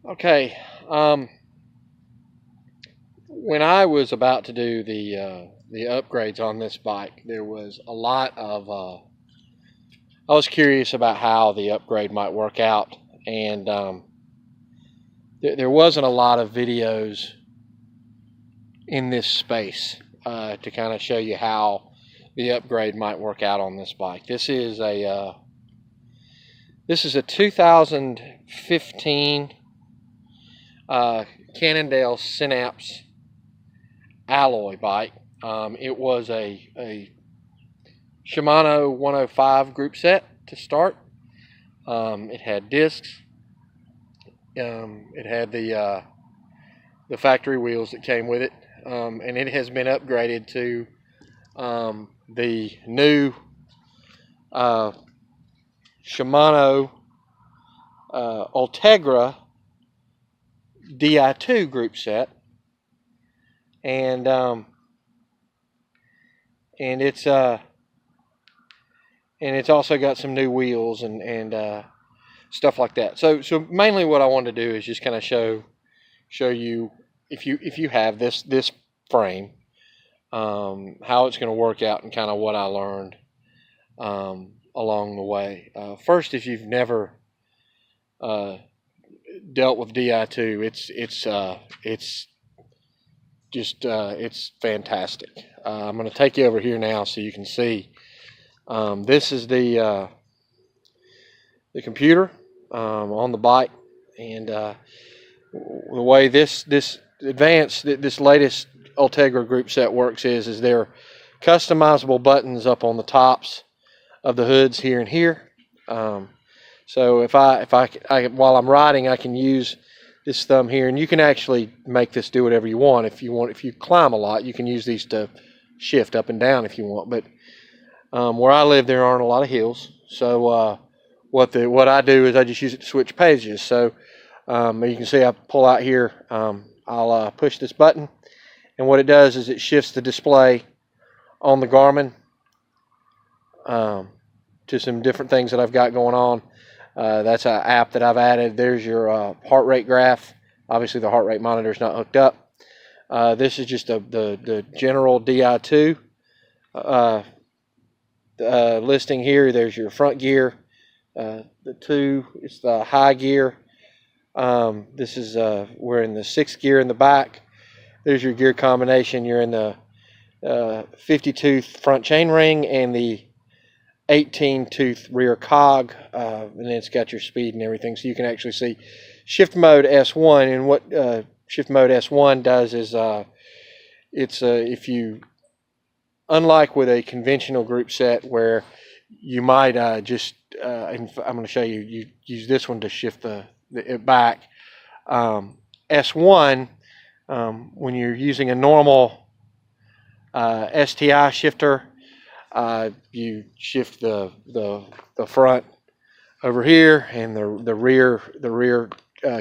Okay, when I was about to do the upgrades on this bike, there was a lot of I was curious about how the upgrade might work out, and there wasn't a lot of videos in this space to kind of show you how the upgrade might work out on this bike. This is a 2015 Cannondale Synapse alloy bike. It was a Shimano 105 group set to start. It had discs. It had the factory wheels that came with it, and it has been upgraded to the new Shimano Ultegra Di2 group set, and it's also got some new wheels and stuff like that. So mainly what I wanted to do is just kind of show you if you have this frame, how it's going to work out and kind of what I learned along the way. First, if you've never dealt with Di2, it's fantastic. I'm going to take you over here now so you can see. This is the computer on the bike, and the way this latest Ultegra group set works is there are customizable buttons up on the tops of the hoods here and here. So if I while I'm riding, I can use this thumb here, and you can actually make this do whatever you want. If you climb a lot, you can use these to shift up and down if you want. But where I live, there aren't a lot of hills, so what I do is I just use it to switch pages. So you can see I pull out here. I'll push this button, and what it does is it shifts the display on the Garmin to some different things that I've got going on. That's an app that I've added. There's your heart rate graph. Obviously, the heart rate monitor is not hooked up. This is just the general Di2 listing here. There's your front gear. The 2, it's the high gear. This is we're in the 6th gear in the back. There's your gear combination. You're in the 50-tooth front chainring and the 18-tooth rear cog, and then it's got your speed and everything, so you can actually see shift mode S1. And what shift mode S1 does is it's if you, unlike with a conventional group set where you might just and I'm going to show you, you use this one to shift it back. S1, when you're using a normal STI shifter, you shift the front over here, and the rear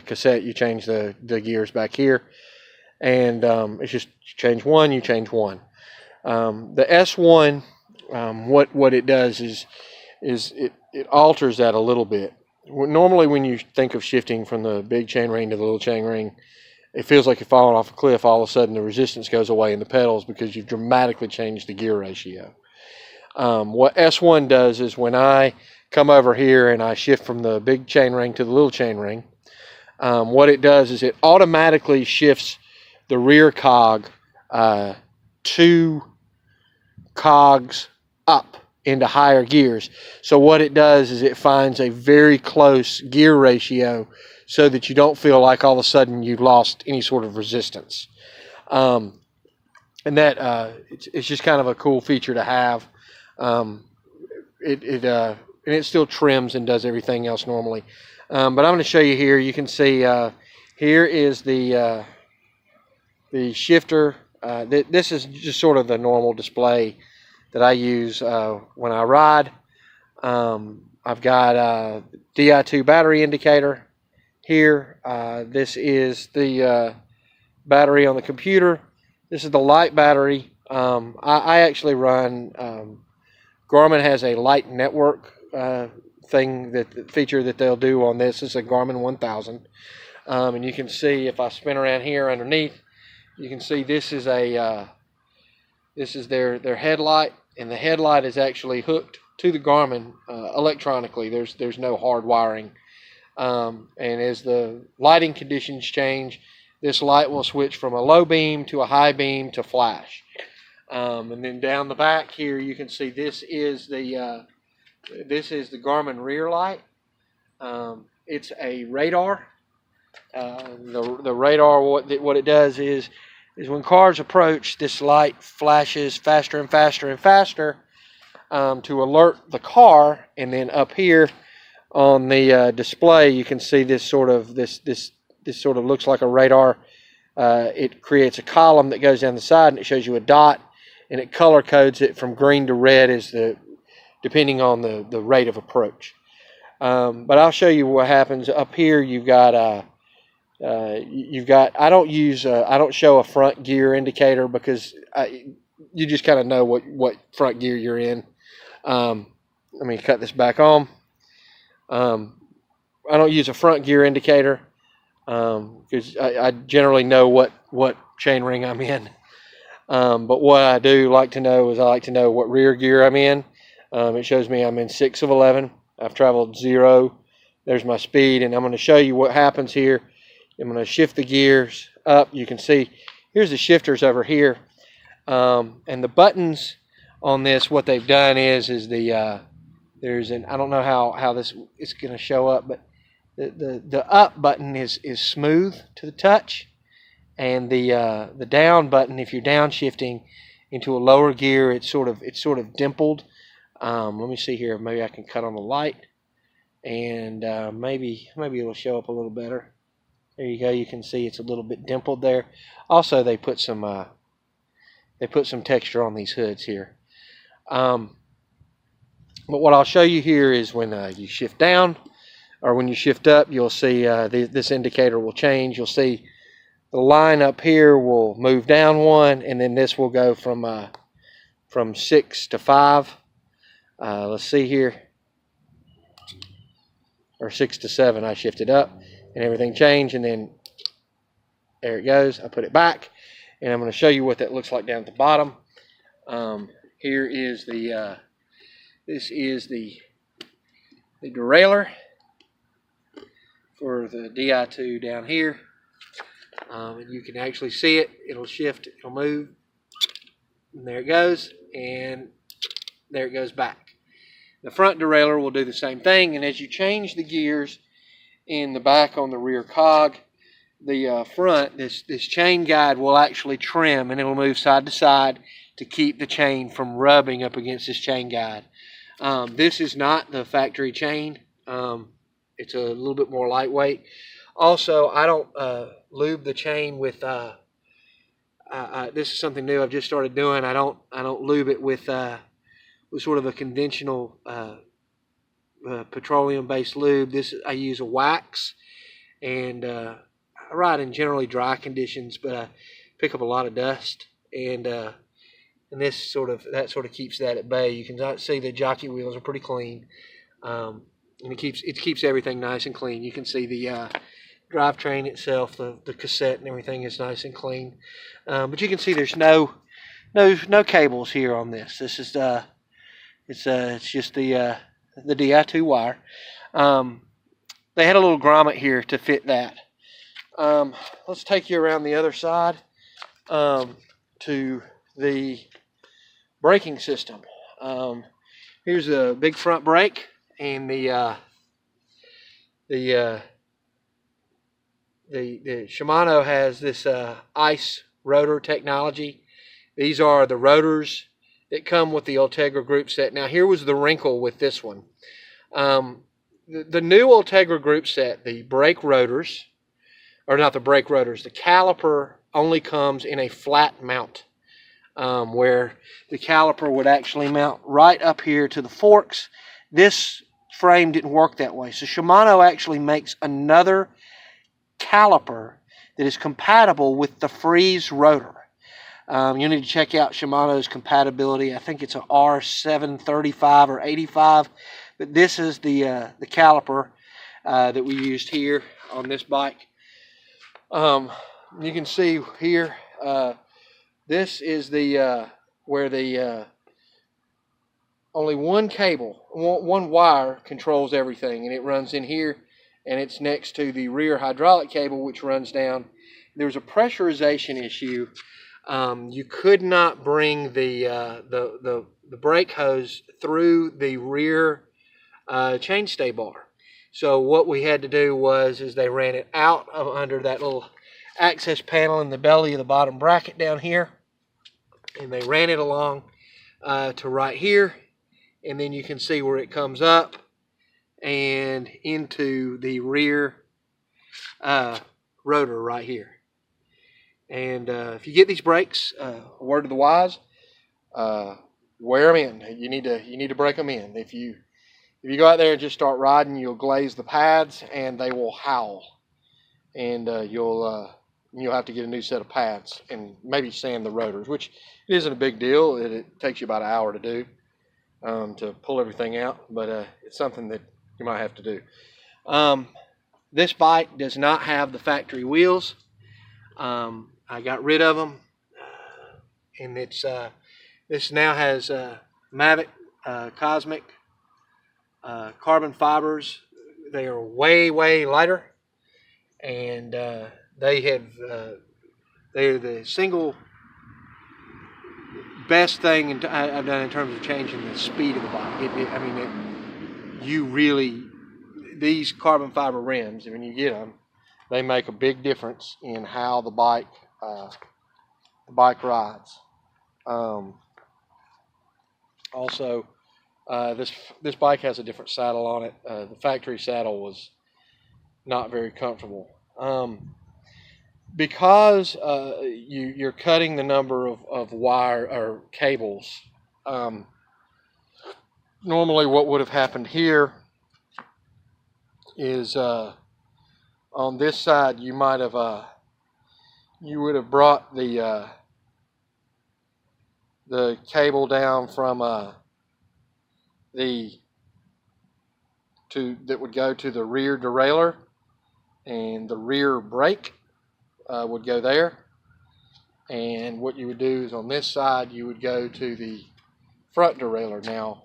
cassette, you change the gears back here, and it's just change one, you change one. The S1, what it does is it alters that a little bit. Normally, when you think of shifting from the big chain ring to the little chain ring, it feels like you're falling off a cliff. All of a sudden, the resistance goes away in the pedals because you've dramatically changed the gear ratio. What S1 does is when I come over here and I shift from the big chain ring to the little chain ring, what it does is it automatically shifts the rear cog 2 cogs up into higher gears. So what it does is it finds a very close gear ratio so that you don't feel like all of a sudden you've lost any sort of resistance. And that it's just kind of a cool feature to have. And it still trims and does everything else normally. But I'm going to show you here. You can see here is the shifter. This is just sort of the normal display that I use when I ride. I've got a Di2 battery indicator here. This is the battery on the computer. This is the light battery. I actually run, Garmin has a light network feature that they'll do on this. It's a Garmin 1000. And you can see if I spin around here underneath, you can see this is their headlight, and the headlight is actually hooked to the Garmin electronically. There's no hard wiring. And as the lighting conditions change, this light will switch from a low beam to a high beam to flash. And then down the back here, you can see this is the Garmin rear light. It's a radar. The radar, what it does is when cars approach, this light flashes faster and faster and faster to alert the car. And then up here on the display, you can see this sort of looks like a radar. It creates a column that goes down the side, and it shows you a dot, and it color codes it from green to red depending on the rate of approach. But I'll show you what happens up here. You've got I don't show a front gear indicator because you just kind of know what front gear you're in. Let me cut this back on. I don't use a front gear indicator because I generally know what chain ring I'm in. But what I do like to know is I like to know what rear gear I'm in. It shows me I'm in 6 of 11. I've traveled 0. There's my speed, and I'm going to show you what happens here. I'm going to shift the gears up. You can see here's the shifters over here, and the buttons on this. What they've done is there's an, I don't know how this is going to show up, but the up button is smooth to the touch, and the down button, if you're downshiftting into a lower gear, it's sort of dimpled. Let me see here. Maybe I can cut on the light, and maybe it'll show up a little better. There you go. You can see it's a little bit dimpled there. Also, they put some texture on these hoods here. But what I'll show you here is when you shift down or when you shift up, you'll see this indicator will change. You'll see the line up here will move down 1, and then this will go from 6 to 5. Let's see here, or 6 to 7. I shifted up, and everything changed, and then there it goes. I put it back, and I'm going to show you what that looks like down at the bottom. Here is this is the derailleur for the Di2 down here, and you can actually see it. It'll shift, it'll move, and there it goes, and there it goes back. The front derailleur will do the same thing, and as you change the gears in the back on the rear cog, the front, this chain guide will actually trim, and it will move side to side to keep the chain from rubbing up against this chain guide. This is not the factory chain. It's a little bit more lightweight. Also, I don't lube the chain with. This is something new I've just started doing. I don't lube it with sort of a conventional petroleum-based lube. I use a wax, and I ride in generally dry conditions, but I pick up a lot of dust, and that sort of keeps that at bay. You can see the jockey wheels are pretty clean, and it keeps everything nice and clean. You can see the drivetrain itself, the cassette and everything is nice and clean, but you can see there's no cables here on this. This is it's just the Di2 wire. They had a little grommet here to fit that. Let's take you around the other side to the braking system. Here's a big front brake, and the Shimano has this Ice rotor technology. These are the rotors that come with the Ultegra group set. Now, here was the wrinkle with this one. The new Ultegra group set, the brake rotors, or not the brake rotors, the caliper only comes in a flat mount, where the caliper would actually mount right up here to the forks. This frame didn't work that way. So Shimano actually makes another caliper that is compatible with the freeze rotor. You need to check out Shimano's compatibility. I think it's a R735 or 85, but this is the caliper that we used here on this bike. You can see here, this is the where the only one cable, one wire controls everything, and it runs in here, and it's next to the rear hydraulic cable, which runs down. There's a pressurization issue. You could not bring the brake hose through the rear chainstay bar. So what we had to do is they ran it out of under that little access panel in the belly of the bottom bracket down here, and they ran it along to right here, and then you can see where it comes up and into the rear rotor right here. And if you get these brakes, a word to the wise, wear them in. You need to break them in. If you go out there and just start riding, you'll glaze the pads and they will howl, and you'll have to get a new set of pads and maybe sand the rotors, which it isn't a big deal. It takes you about an hour to do to pull everything out, but it's something that you might have to do. This bike does not have the factory wheels. I got rid of them, and this now has Mavic Cosmic carbon fibers. They are way lighter, and they're the single best thing I've done in terms of changing the speed of the bike. These carbon fiber rims, when you get them, they make a big difference in how the bike rides. Also, this bike has a different saddle on it. The factory saddle was not very comfortable. Because you're cutting the number of wire or cables. Normally, what would have happened here is on this side you would have brought the cable down from that would go to the rear derailleur, and the rear brake would go there. And what you would do is on this side you would go to the front derailleur. Now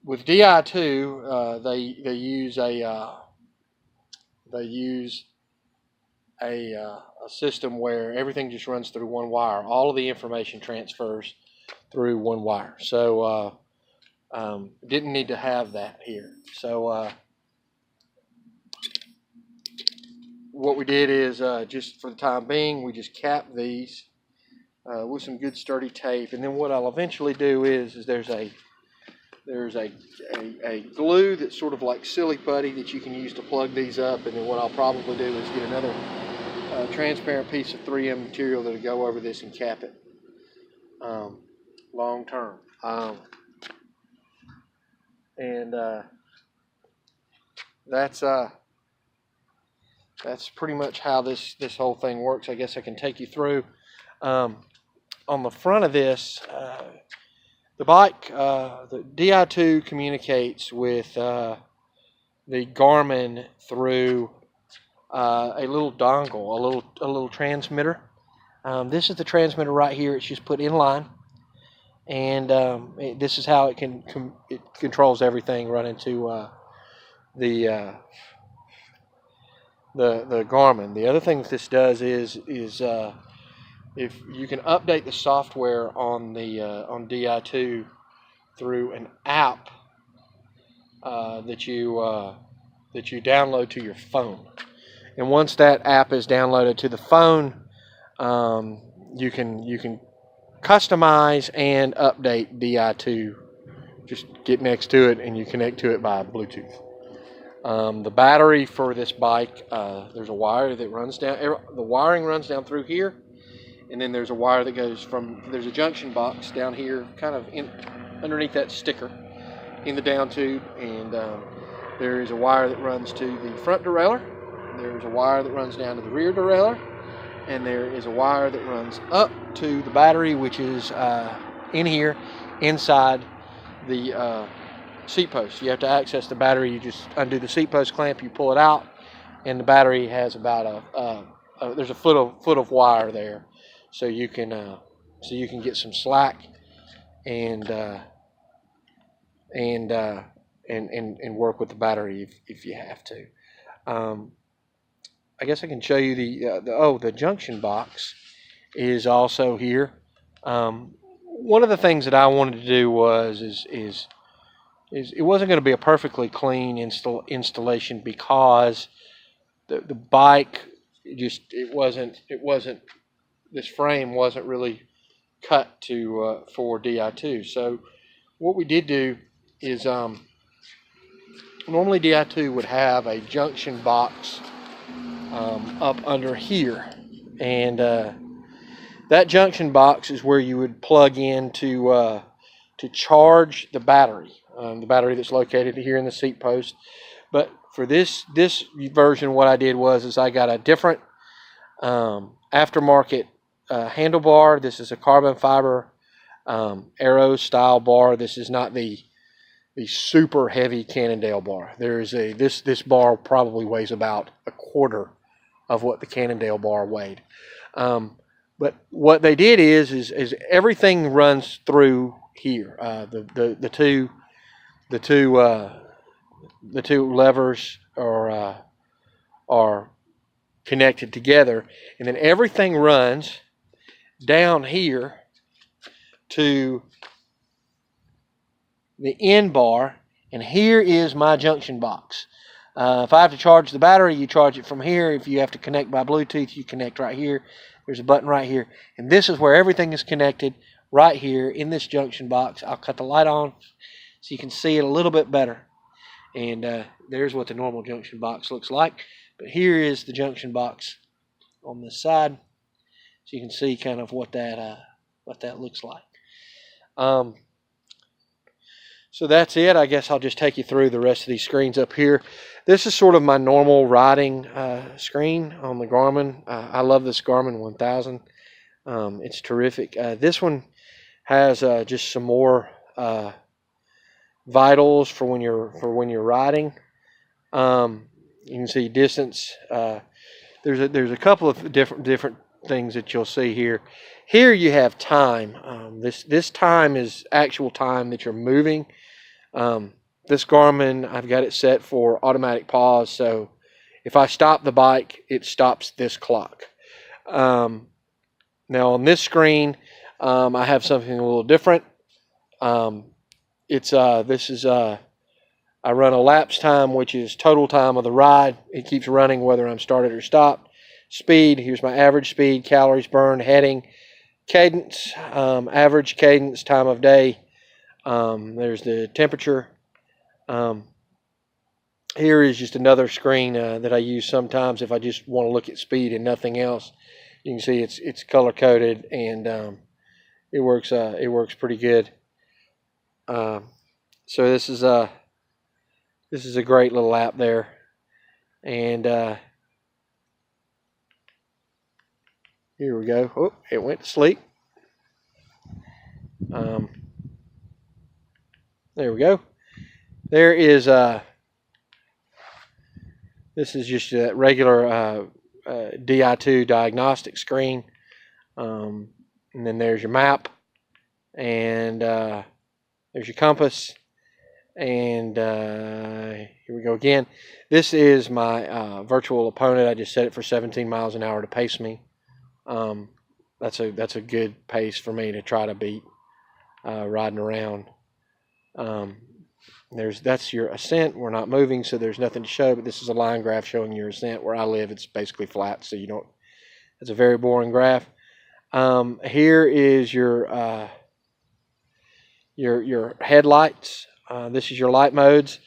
with Di2, they use a system where everything just runs through one wire. All of the information transfers through one wire. So didn't need to have that here. So what we did is just for the time being, we just cap these with some good sturdy tape. And then what I'll eventually do is there's a glue that's sort of like silly putty that you can use to plug these up. And then what I'll probably do is get another transparent piece of 3M material that'll go over this and cap it long term. That's pretty much how this whole thing works. I guess I can take you through. On the front of this, the bike, the Di2 communicates with the Garmin through a little dongle, a little transmitter. This is the transmitter right here. It's just put in line, and this is how it controls everything running to the Garmin. The other thing that this does is if you can update the software on Di2 through an app that you download to your phone, and once that app is downloaded to the phone, you can customize and update Di2. Just get next to it and you connect to it by Bluetooth. The battery for this bike, there's a wire that runs down. The wiring runs down through here, and then there's a wire that goes there's a junction box down here, kind of underneath that sticker in the down tube, and there is a wire that runs to the front derailleur. There's a wire that runs down to the rear derailleur, and there is a wire that runs up to the battery, which is in here inside the seat post. You have to access the battery. You just undo the seat post clamp, you pull it out, and the battery has about there's a foot of wire there, so you can get some slack and work with the battery if you have to. I guess I can show you the junction box is also here. One of the things that I wanted to do was it wasn't going to be a perfectly clean installation because the bike it wasn't this frame wasn't really cut to for Di2. So what we did do is normally Di2 would have a junction box up under here, and that junction box is where you would plug in to charge the battery that's located here in the seat post. But for this version, what I did was I got a different aftermarket handlebar. This is a carbon fiber Aero style bar. This is not the super heavy Cannondale bar. This bar probably weighs about a quarter of what the Cannondale bar weighed. But what they did is everything runs through here. The two levers are connected together, and then everything runs down here to the end bar, and here is my junction box. If I have to charge the battery, you charge it from here. If you have to connect by Bluetooth, you connect right here. There's a button right here, and this is where everything is connected right here in this junction box. I'll cut the light on so you can see it a little bit better. And there's what the normal junction box looks like. But here is the junction box on this side, so you can see kind of what that looks like. So that's it. I guess I'll just take you through the rest of these screens up here. This is sort of my normal riding screen on the Garmin. I love this Garmin 1000. It's terrific. This one has just some more vitals for when you're riding. You can see distance. There's a couple of different things that you'll see here. Here you have time. This time is actual time that you're moving. This Garmin, I've got it set for automatic pause, so if I stop the bike, it stops this clock. Now on this screen, I have something a little different. I run a lapse time, which is total time of the ride. It keeps running whether I'm started or stopped. Speed, here's my average speed, calories burned, heading, cadence, average cadence, time of day. There's the temperature. Here is just another screen that I use sometimes if I just want to look at speed and nothing else. You can see it's color coded, and it works pretty good. So this is a great little app there, and here we go. Oh, it went to sleep. There we go. There is this is just a regular Di2 diagnostic screen, and then there's your map, and there's your compass, and here we go again. This is my virtual opponent. I just set it for 17 miles an hour to pace me. That's a good pace for me to try to beat riding around. That's your ascent. We're not moving, so there's nothing to show, but this is a line graph showing your ascent. Where I live, it's basically flat, so it's a very boring graph. Here is your headlights. This is your light modes.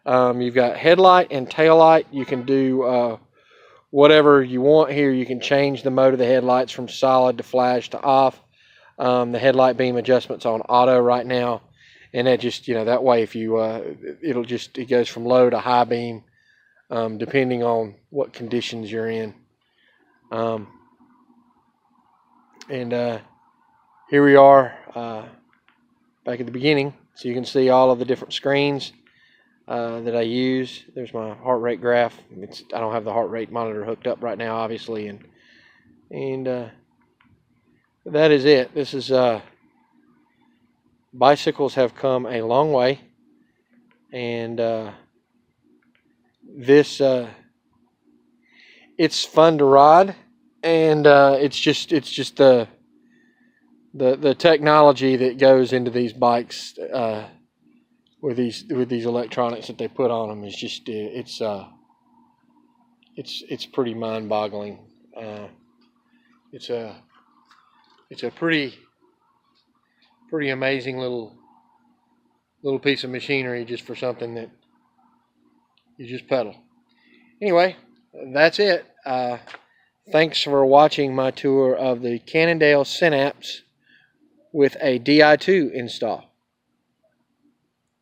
You've got headlight and tail light. You can do whatever you want here. You can change the mode of the headlights from solid to flash to off. The headlight beam adjustment's on auto right now. And that just, that way if you, it goes from low to high beam, depending on what conditions you're in. And here we are back at the beginning. So you can see all of the different screens. that I use. There's my heart rate graph. I don't have the heart rate monitor hooked up right now, obviously, and that is it. This is bicycles have come a long way, and this it's fun to ride, and it's just the technology that goes into these bikes with these electronics that they put on them is just it's pretty mind-boggling. It's a pretty amazing little piece of machinery just for something that you just pedal. Anyway, that's it. Thanks for watching my tour of the Cannondale Synapse with a Di2 install.